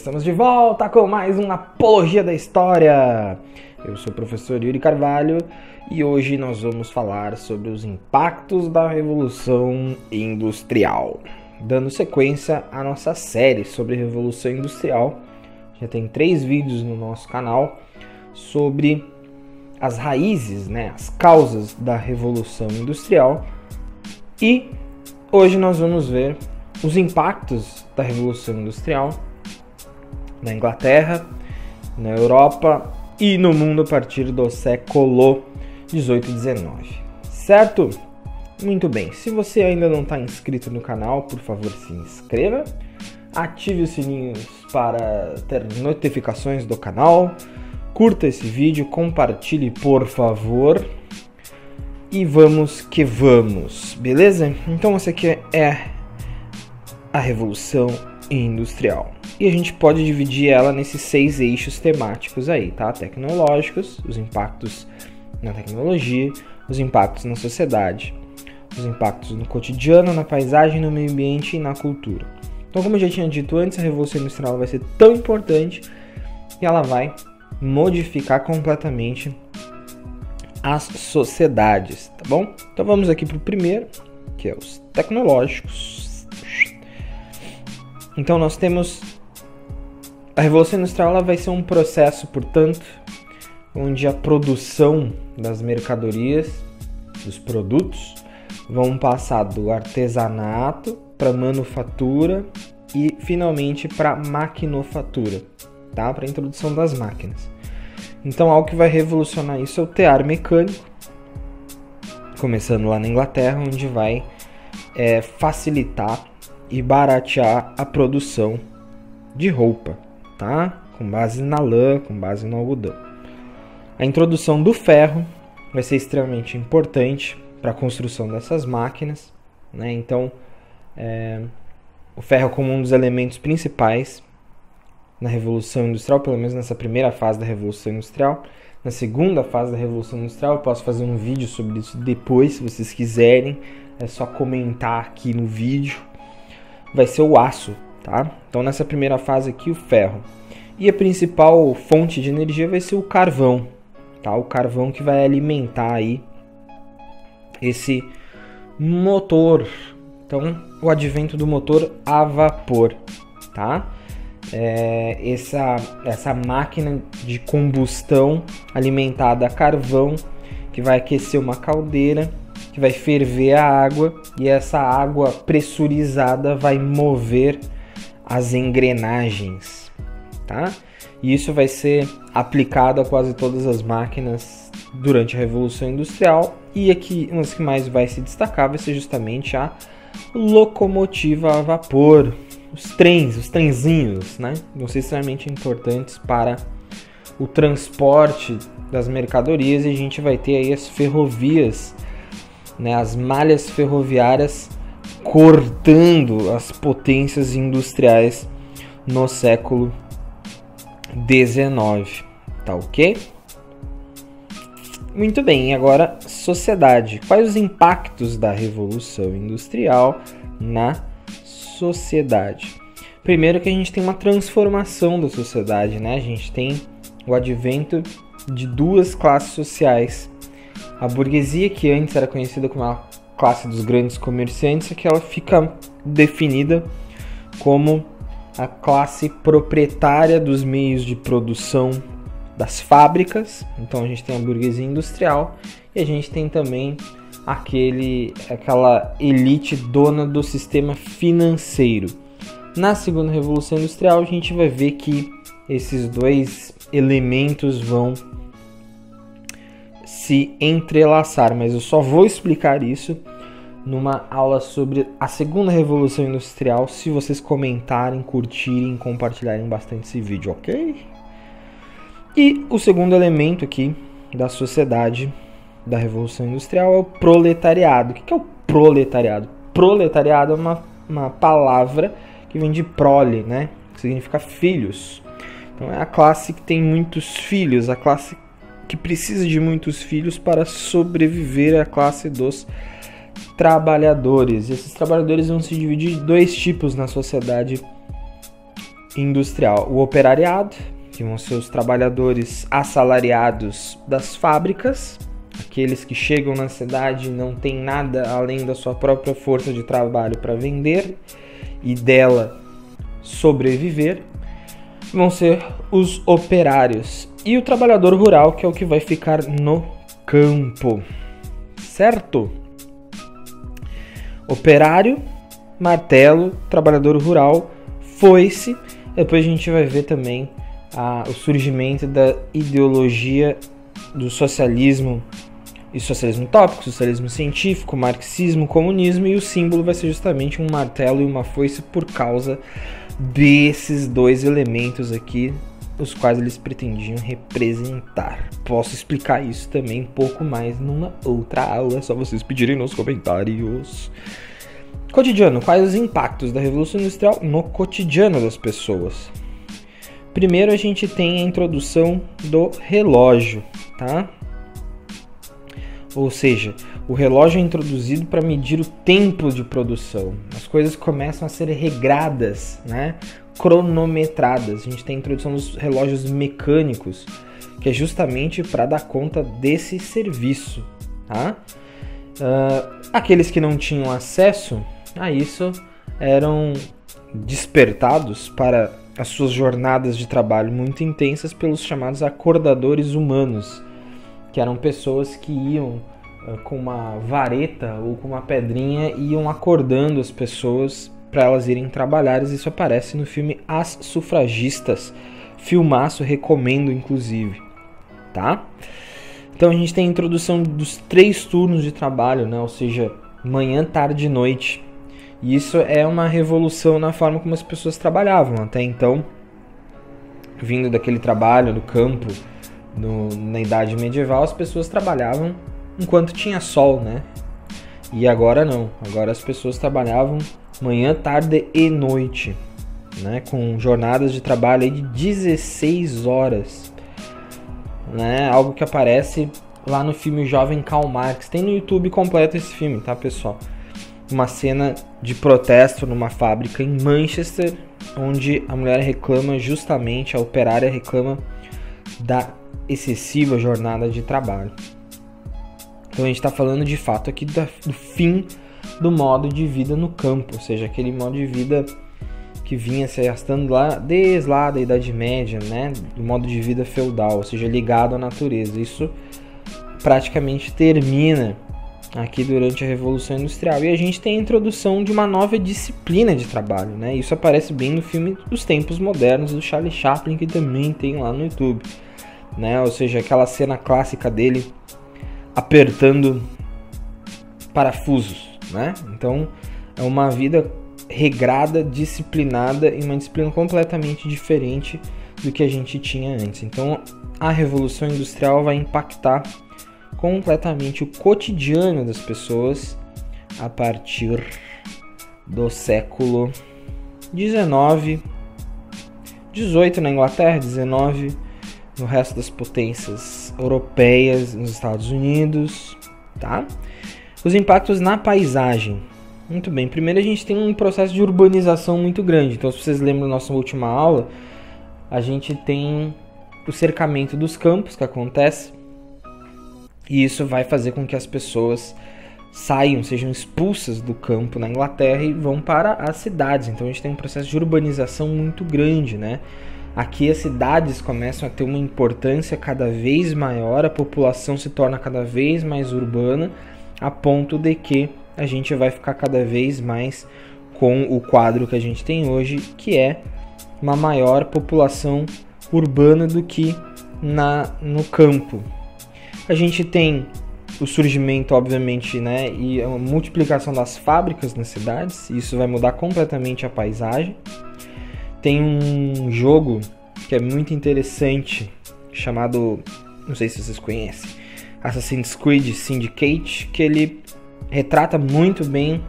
Estamos de volta com mais uma Apologia da História. Eu sou o professor Yuri Carvalho e hoje nós vamos falar sobre os impactos da Revolução Industrial. Dando sequência à nossa série sobre Revolução Industrial, já tem 3 vídeos no nosso canal sobre as raízes, as causas da Revolução Industrial. E hoje nós vamos ver os impactos da Revolução Industrial na Inglaterra, na Europa e no mundo a partir do século 18 e 19. Certo? Muito bem. Se você ainda não está inscrito no canal, por favor, se inscreva. Ative os sininhos para ter notificações do canal. Curta esse vídeo, compartilhe, por favor. E vamos que vamos, beleza? Então essa aqui é a Revolução Industrial. E a gente pode dividir ela nesses 6 eixos temáticos aí, tá? Tecnológicos, os impactos na tecnologia, os impactos na sociedade, os impactos no cotidiano, na paisagem, no meio ambiente e na cultura. Então, como eu já tinha dito antes, a Revolução Industrial vai ser tão importante que ela vai modificar completamente as sociedades, tá bom? Então vamos aqui para o primeiro, que é os tecnológicos. Então nós temos a Revolução Industrial, ela vai ser um processo, portanto, onde a produção das mercadorias, dos produtos, vão passar do artesanato para manufatura e finalmente para maquinofatura, tá? Para a introdução das máquinas. Então algo que vai revolucionar isso é o tear mecânico, começando lá na Inglaterra, onde vai facilitar e baratear a produção de roupa, tá? Com base na lã, com base no algodão. A introdução do ferro vai ser extremamente importante para a construção dessas máquinas, né? Então, o ferro como um dos elementos principais na Revolução Industrial, pelo menos nessa primeira fase da Revolução Industrial. Na segunda fase da Revolução Industrial, eu posso fazer um vídeo sobre isso depois, se vocês quiserem. É só comentar aqui no vídeo. Vai ser o aço, tá? Então, nessa primeira fase aqui, o ferro. E a principal fonte de energia vai ser o carvão, tá? O carvão que vai alimentar aí esse motor. Então, o advento do motor a vapor, tá? Essa máquina de combustão alimentada a carvão, que vai aquecer uma caldeira, que vai ferver a água, e essa água pressurizada vai mover as engrenagens, tá? E isso vai ser aplicado a quase todas as máquinas durante a Revolução Industrial, e aqui uma das que mais vai se destacar vai ser justamente a locomotiva a vapor. Os trenzinhos, vão ser extremamente importantes para o transporte das mercadorias, e a gente vai ter aí as ferrovias, as malhas ferroviárias cortando as potências industriais no século XIX, tá ok? Muito bem, agora sociedade. Quais os impactos da Revolução Industrial na sociedade? Primeiro que a gente tem uma transformação da sociedade, A gente tem o advento de 2 classes sociais. A burguesia, que antes era conhecida como a classe dos grandes comerciantes, é que ela fica definida como a classe proprietária dos meios de produção das fábricas. Então a gente tem a burguesia industrial e a gente tem também aquela elite dona do sistema financeiro. Na segunda Revolução Industrial a gente vai ver que esses 2 elementos vão se entrelaçar, mas eu só vou explicar isso numa aula sobre a segunda Revolução Industrial, se vocês comentarem, curtirem, compartilharem bastante esse vídeo, ok? E o segundo elemento aqui da sociedade da Revolução Industrial é o proletariado. O que é o proletariado? Proletariado é uma palavra que vem de prole, que significa filhos. Então é a classe que tem muitos filhos, a classe que precisa de muitos filhos para sobreviver, a classe dos trabalhadores. E esses trabalhadores vão se dividir em 2 tipos na sociedade industrial. O operariado, que vão ser os trabalhadores assalariados das fábricas, aqueles que chegam na cidade e não tem nada além da sua própria força de trabalho para vender e dela sobreviver, vão ser os operários. E o trabalhador rural, que é o que vai ficar no campo, certo? Operário, martelo, trabalhador rural, foice. Depois a gente vai ver também o surgimento da ideologia do socialismo e socialismo utópico, socialismo científico, marxismo, comunismo, e o símbolo vai ser justamente um martelo e uma foice por causa desses dois elementos aqui, os quais eles pretendiam representar. Posso explicar isso também um pouco mais numa outra aula, é só vocês pedirem nos comentários. Cotidiano, quais os impactos da Revolução Industrial no cotidiano das pessoas? Primeiro a gente tem a introdução do relógio, tá? Ou seja, o relógio é introduzido para medir o tempo de produção. As coisas começam a ser regradas, né? Cronometradas. A gente tem a introdução dos relógios mecânicos, que é justamente para dar conta desse serviço, tá? Aqueles que não tinham acesso a isso eram despertados para as suas jornadas de trabalho muito intensas pelos chamados acordadores humanos, que eram pessoas que iam com uma vareta ou com uma pedrinha e iam acordando as pessoas para elas irem trabalhar. Isso aparece no filme As Sufragistas, filmaço, recomendo inclusive, tá? Então a gente tem a introdução dos 3 turnos de trabalho, né? Ou seja, manhã, tarde e noite. E isso é uma revolução na forma como as pessoas trabalhavam. Até então, vindo daquele trabalho no campo, na Idade Medieval, as pessoas trabalhavam enquanto tinha sol, né? E agora não. Agora as pessoas trabalhavam manhã, tarde e noite, né? Com jornadas de trabalho aí de 16 horas. Né? Algo que aparece lá no filme Jovem Karl Marx. Tem no YouTube completo esse filme, tá, pessoal? Uma cena de protesto numa fábrica em Manchester, onde a mulher reclama justamente, a operária reclama da excessiva jornada de trabalho. Então a gente está falando de fato aqui do fim do modo de vida no campo, ou seja, aquele modo de vida que vinha se arrastando desde lá da Idade Média, né? Do modo de vida feudal, ou seja, ligado à natureza. Isso praticamente termina aqui durante a Revolução Industrial. E a gente tem a introdução de uma nova disciplina de trabalho, né? Isso aparece bem no filme Os Tempos Modernos, do Charlie Chaplin, que também tem lá no YouTube, né? Ou seja, aquela cena clássica dele apertando parafusos, né? Então, é uma vida regrada, disciplinada e uma disciplina completamente diferente do que a gente tinha antes. Então, a Revolução Industrial vai impactar completamente o cotidiano das pessoas a partir do século XIX, XVIII na Inglaterra, XIX no resto das potências europeias, nos Estados Unidos, tá? Os impactos na paisagem. Muito bem, primeiro a gente tem um processo de urbanização muito grande. Então, se vocês lembram da nossa última aula, a gente tem o cercamento dos campos que acontece, e isso vai fazer com que as pessoas sejam expulsas do campo na Inglaterra e vão para as cidades. Então a gente tem um processo de urbanização muito grande, né? Aqui as cidades começam a ter uma importância cada vez maior, a população se torna cada vez mais urbana, a ponto de que a gente vai ficar cada vez mais com o quadro que a gente tem hoje, que é uma maior população urbana do que no campo. A gente tem o surgimento, obviamente, né, e a multiplicação das fábricas nas cidades. Isso vai mudar completamente a paisagem. Tem um jogo que é muito interessante, chamado, não sei se vocês conhecem, Assassin's Creed Syndicate, que ele retrata muito bem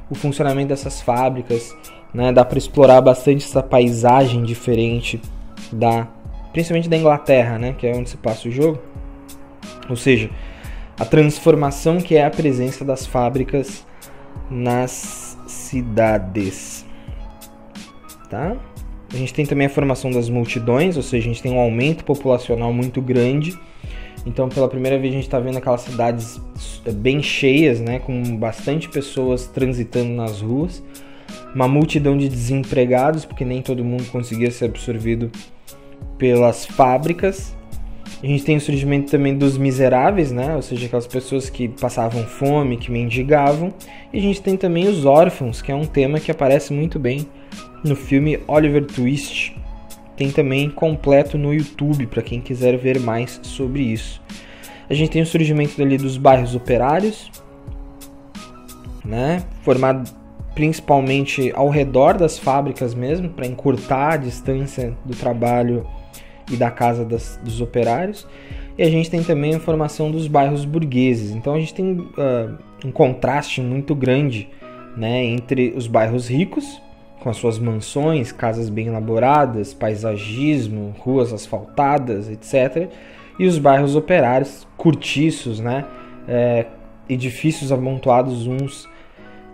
o funcionamento dessas fábricas, né? Dá para explorar bastante essa paisagem diferente, principalmente da Inglaterra, né, que é onde se passa o jogo. Ou seja, a transformação que é a presença das fábricas nas cidades, tá? A gente tem também a formação das multidões, ou seja, a gente tem um aumento populacional muito grande. Então, pela primeira vez, a gente está vendo aquelas cidades bem cheias, né, com bastante pessoas transitando nas ruas. Uma multidão de desempregados, porque nem todo mundo conseguia ser absorvido pelas fábricas. A gente tem o surgimento também dos miseráveis, né, ou seja, aquelas pessoas que passavam fome, que mendigavam. E a gente tem também os órfãos, que é um tema que aparece muito bem no filme Oliver Twist. Tem também completo no YouTube, para quem quiser ver mais sobre isso. A gente tem o surgimento ali dos bairros operários, né, formado principalmente ao redor das fábricas mesmo, para encurtar a distância do trabalho e da casa dos operários. E a gente tem também a formação dos bairros burgueses. Então a gente tem um contraste muito grande, né, entre os bairros ricos, com as suas mansões, casas bem elaboradas, paisagismo, ruas asfaltadas, etc. E os bairros operários, cortiços, né, edifícios amontoados uns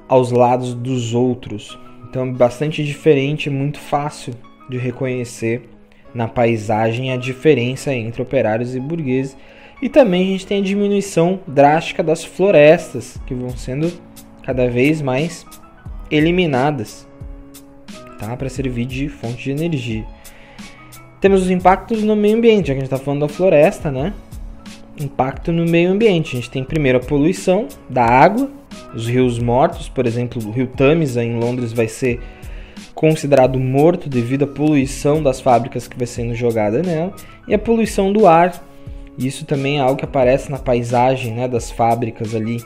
aos lados dos outros. Então, bastante diferente, muito fácil de reconhecer na paisagem a diferença entre operários e burgueses. E também a gente tem a diminuição drástica das florestas, que vão sendo cada vez mais eliminadas, tá? Para servir de fonte de energia. Temos os impactos no meio ambiente, já que a gente está falando da floresta, né? Impacto no meio ambiente. A gente tem primeiro a poluição da água, os rios mortos, por exemplo, o rio Tâmisa em Londres vai ser considerado morto devido à poluição das fábricas que vai sendo jogada nela, e a poluição do ar. Isso também é algo que aparece na paisagem, né, das fábricas ali,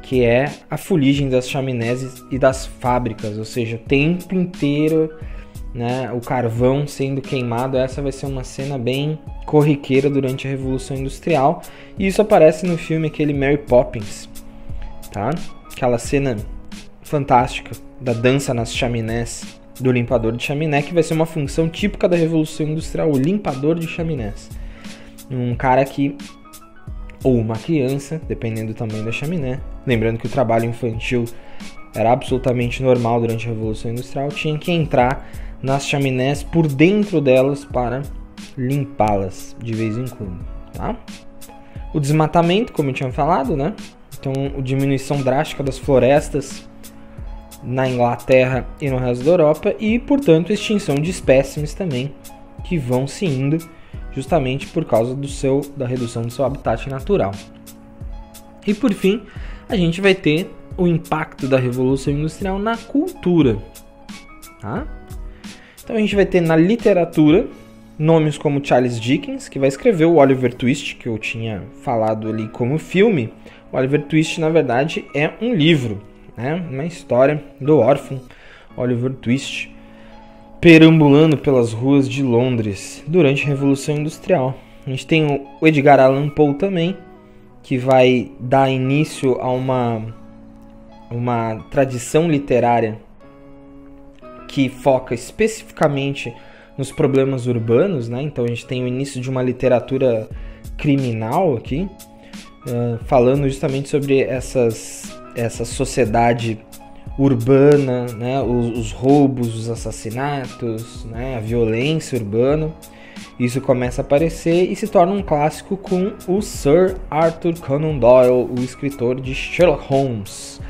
que é a fuligem das chaminés e das fábricas, ou seja, o tempo inteiro, né, o carvão sendo queimado. Essa vai ser uma cena bem corriqueira durante a Revolução Industrial, e isso aparece no filme aquele Mary Poppins, tá? Aquela cena fantástica da dança nas chaminés, do limpador de chaminé, que vai ser uma função típica da Revolução Industrial, o limpador de chaminés. Um cara que, ou uma criança, dependendo do tamanho da chaminé, lembrando que o trabalho infantil era absolutamente normal durante a Revolução Industrial, tinha que entrar nas chaminés por dentro delas para limpá-las de vez em quando, tá? O desmatamento, como eu tinha falado, né? Então, a diminuição drástica das florestas na Inglaterra e no resto da Europa, e, portanto, extinção de espécimes também, que vão se indo justamente por causa da redução do seu habitat natural. E, por fim, a gente vai ter o impacto da Revolução Industrial na cultura, tá? Então, a gente vai ter na literatura nomes como Charles Dickens, que vai escrever o Oliver Twist, que eu tinha falado ali como filme. O Oliver Twist, na verdade, é um livro, né? Uma história do órfão Oliver Twist perambulando pelas ruas de Londres durante a Revolução Industrial. A gente tem o Edgar Allan Poe também, que vai dar início a uma tradição literária que foca especificamente nos problemas urbanos, né? Então a gente tem o início de uma literatura criminal aqui, falando justamente sobre essa sociedade urbana, né? Os roubos, os assassinatos, né? A violência urbana. Isso começa a aparecer e se torna um clássico com o Sir Arthur Conan Doyle, o escritor de Sherlock Holmes,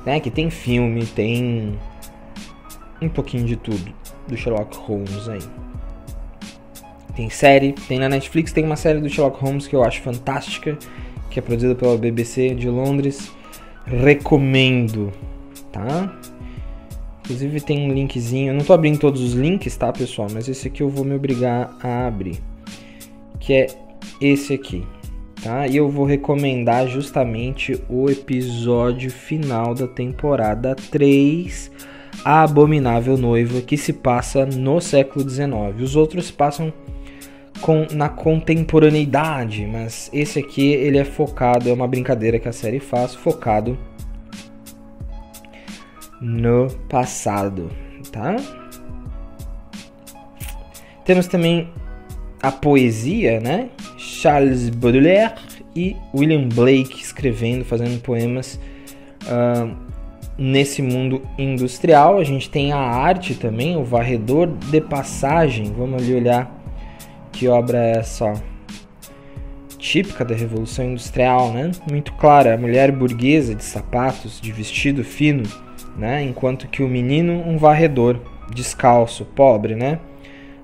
né? Que tem filme, tem um pouquinho de tudo do Sherlock Holmes aí. Tem série, tem na Netflix, tem uma série do Sherlock Holmes que eu acho fantástica, que é produzida pela BBC de Londres. Recomendo, tá? Inclusive tem um linkzinho, eu não tô abrindo todos os links, tá, pessoal? Mas esse aqui eu vou me obrigar a abrir, que é esse aqui, tá? E eu vou recomendar justamente o episódio final da temporada 3, A Abominável Noiva, que se passa no século XIX. Os outros passam na contemporaneidade, mas esse aqui ele é focado, é uma brincadeira que a série faz, focado no passado, tá? Temos também a poesia, né? Charles Baudelaire e William Blake escrevendo, fazendo poemas nesse mundo industrial. A gente tem a arte também, o varredor de passagem. Vamos ali olhar que obra é essa, ó. Típica da Revolução Industrial, né? Muito clara, a mulher burguesa de sapatos, de vestido fino, né? Enquanto que o menino, um varredor, descalço, pobre, né?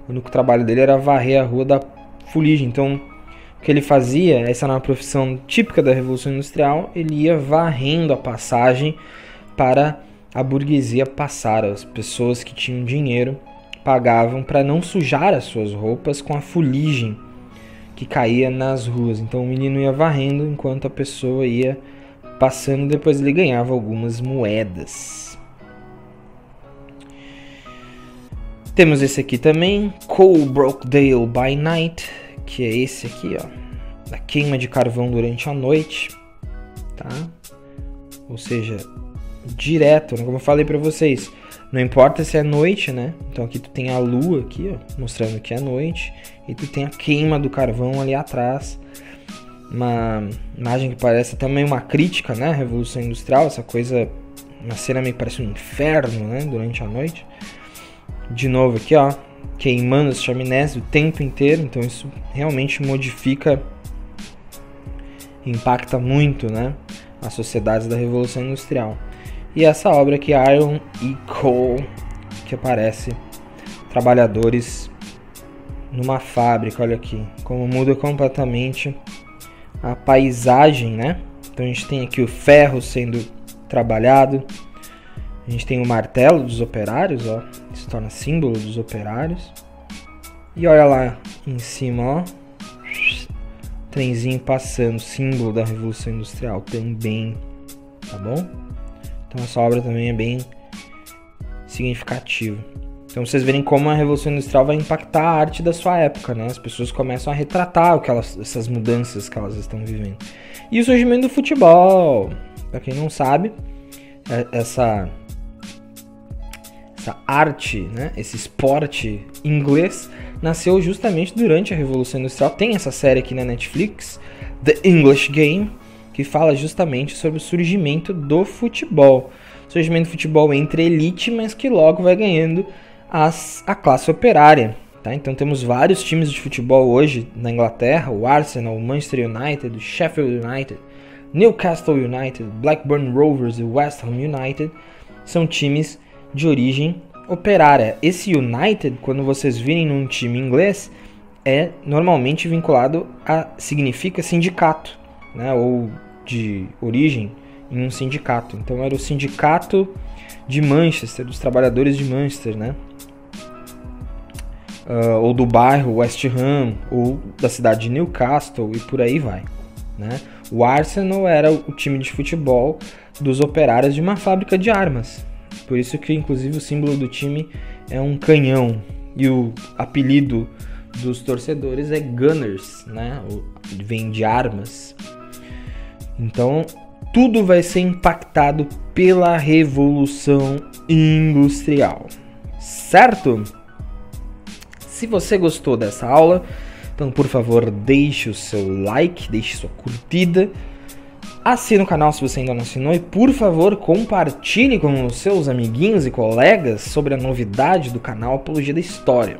O único trabalho dele era varrer a rua da fuligem. Então, o que ele fazia, essa era uma profissão típica da Revolução Industrial, ele ia varrendo a passagem para a burguesia passar. As pessoas que tinham dinheiro pagavam para não sujar as suas roupas com a fuligem que caía nas ruas. Então o menino ia varrendo enquanto a pessoa ia passando, depois ele ganhava algumas moedas. Temos esse aqui também, Coalbrookdale by Night, que é esse aqui, ó, da queima de carvão durante a noite, tá? Ou seja, direto, né? Como eu falei para vocês, não importa se é noite, né? Então aqui tu tem a lua aqui, ó, mostrando que é noite, e tu tem a queima do carvão ali atrás. Uma imagem que parece também uma crítica, né? À Revolução Industrial, essa coisa, uma cena meio que parece um inferno, né? Durante a noite. De novo aqui, ó, queimando as chaminés o tempo inteiro, então isso realmente modifica, impacta muito, né? As sociedades da Revolução Industrial. E essa obra aqui, Iron e Coal, que aparece trabalhadores numa fábrica, olha aqui, como muda completamente a paisagem, né? Então a gente tem aqui o ferro sendo trabalhado, a gente tem o martelo dos operários, ó, que se torna símbolo dos operários. E olha lá em cima, ó, trenzinho passando, símbolo da Revolução Industrial também, tá bom? Então essa obra também é bem significativa. Então vocês verem como a Revolução Industrial vai impactar a arte da sua época, né? As pessoas começam a retratar essas mudanças que elas estão vivendo. E o surgimento do futebol, para quem não sabe, essa arte, né? Esse esporte inglês nasceu justamente durante a Revolução Industrial. Tem essa série aqui na Netflix, The English Game, que fala justamente sobre o surgimento do futebol. Surgimento do futebol entre elite, mas que logo vai ganhando a classe operária. Tá? Então temos vários times de futebol hoje na Inglaterra, o Arsenal, o Manchester United, o Sheffield United, Newcastle United, Blackburn Rovers e West Ham United, são times de origem operária. Esse United, quando vocês virem num time inglês, é normalmente vinculado significa sindicato, né? Ou de origem em um sindicato. Então era o sindicato de Manchester, dos trabalhadores de Manchester, né? Ou do bairro West Ham, ou da cidade de Newcastle, e por aí vai, né? O Arsenal era o time de futebol dos operários de uma fábrica de armas. Por isso que, inclusive, o símbolo do time é um canhão. E o apelido dos torcedores é Gunners, né? Vem de armas. Então, tudo vai ser impactado pela Revolução Industrial, certo? Se você gostou dessa aula, então por favor deixe o seu like, deixe sua curtida, assine o canal se você ainda não assinou e por favor compartilhe com os seus amiguinhos e colegas sobre a novidade do canal Apologia da História.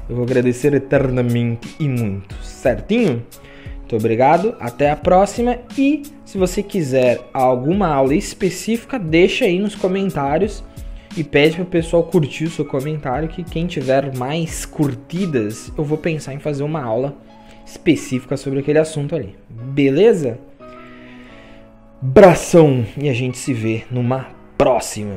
Eu vou agradecer eternamente e muito, certinho? Muito obrigado, até a próxima e se você quiser alguma aula específica, deixa aí nos comentários e pede para o pessoal curtir o seu comentário, que quem tiver mais curtidas, eu vou pensar em fazer uma aula específica sobre aquele assunto ali. Beleza? Bração! E a gente se vê numa próxima.